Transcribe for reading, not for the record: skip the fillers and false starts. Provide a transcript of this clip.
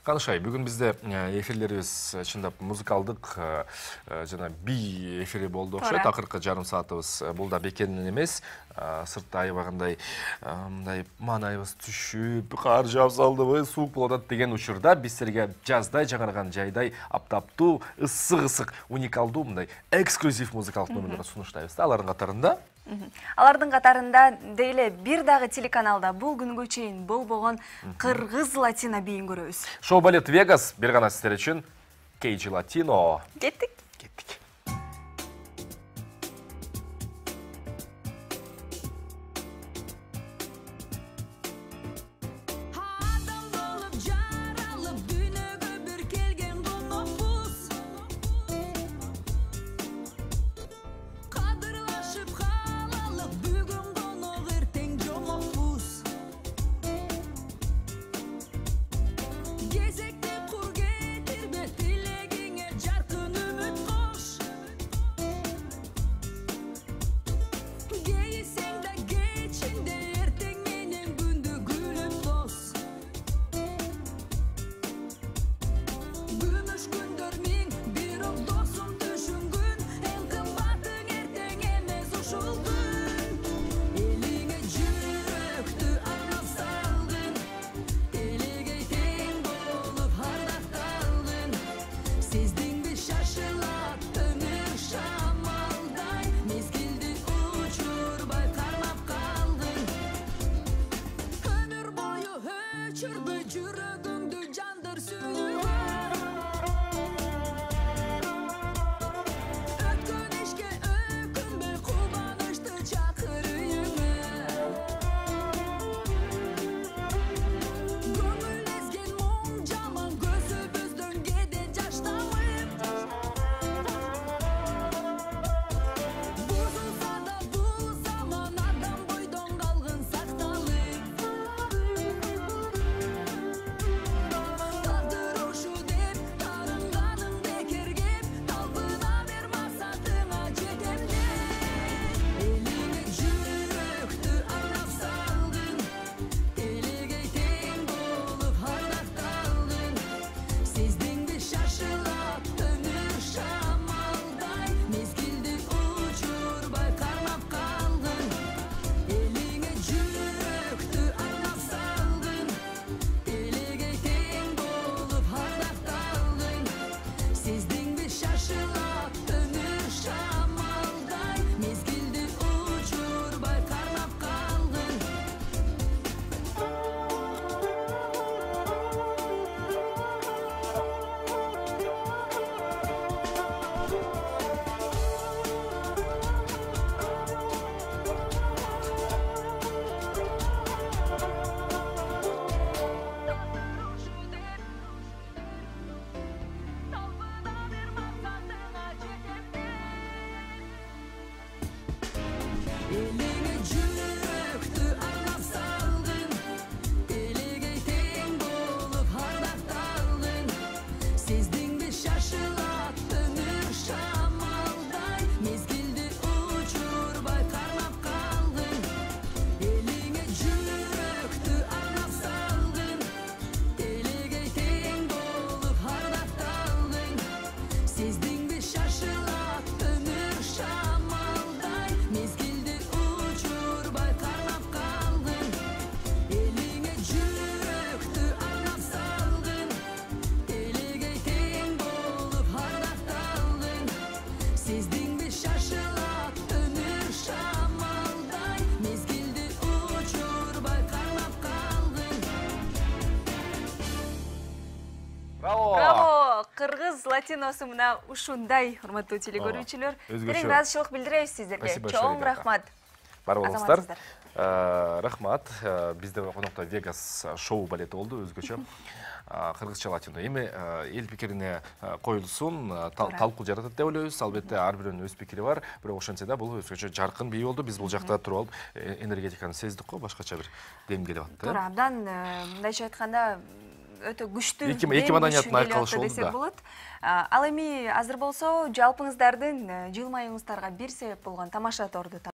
Канышай, бүгін бізде эфирлеріміз шындап музыкалдық жана би эфири болды окшойт. Акыркы жарым саатыбыз бул да бекенин эмес. Сыртта айбагандай маанайыбыз түшүп, кар жаап салдыбы, суук болот деген учурда биз силерге жаздай жаңырган жайдай аптаптуу, ысык уникалдуу мындай эксклюзив музыкалык номерлерди сунуштайбыз. Алардын катарында дейле бир дагы телеканалда бул күнгө чейин болбогон кыргыз латино бийин көрөбүз. Шоу балет Вегас бир гана сиздер үчүн Кейджи Латино. Кеттик. Браво! Кыргыз латиносу мына ушундай, урматтуу телекөрүүчүлөр. Терең ыраазычылык билдиребиз сиздерге. Чоң рахмат. Бар болуңуздар. Рахмат. Бизде конокто Вегас шоу балети болду, өзгөчө. Кыргызча латино. Эми эл пикирине коюлсун, талкуу жаратат деп ойлойбуз. Албетте ар бирөөнүн өз пикири бар. Бирок ошентсе да бул өзгөчө жаркын бий болду. Биз бул жакта туруп алып энергетиканы сездик го, башкача бир дем келип атты. Туура, абдан мындайча айтканда өтө күчтүү эки маданиятын айкалышы болду да. Ал эми азыр болсо жалпыңыздардын жылмаюңуздарга бир себеп болгон тамаша торду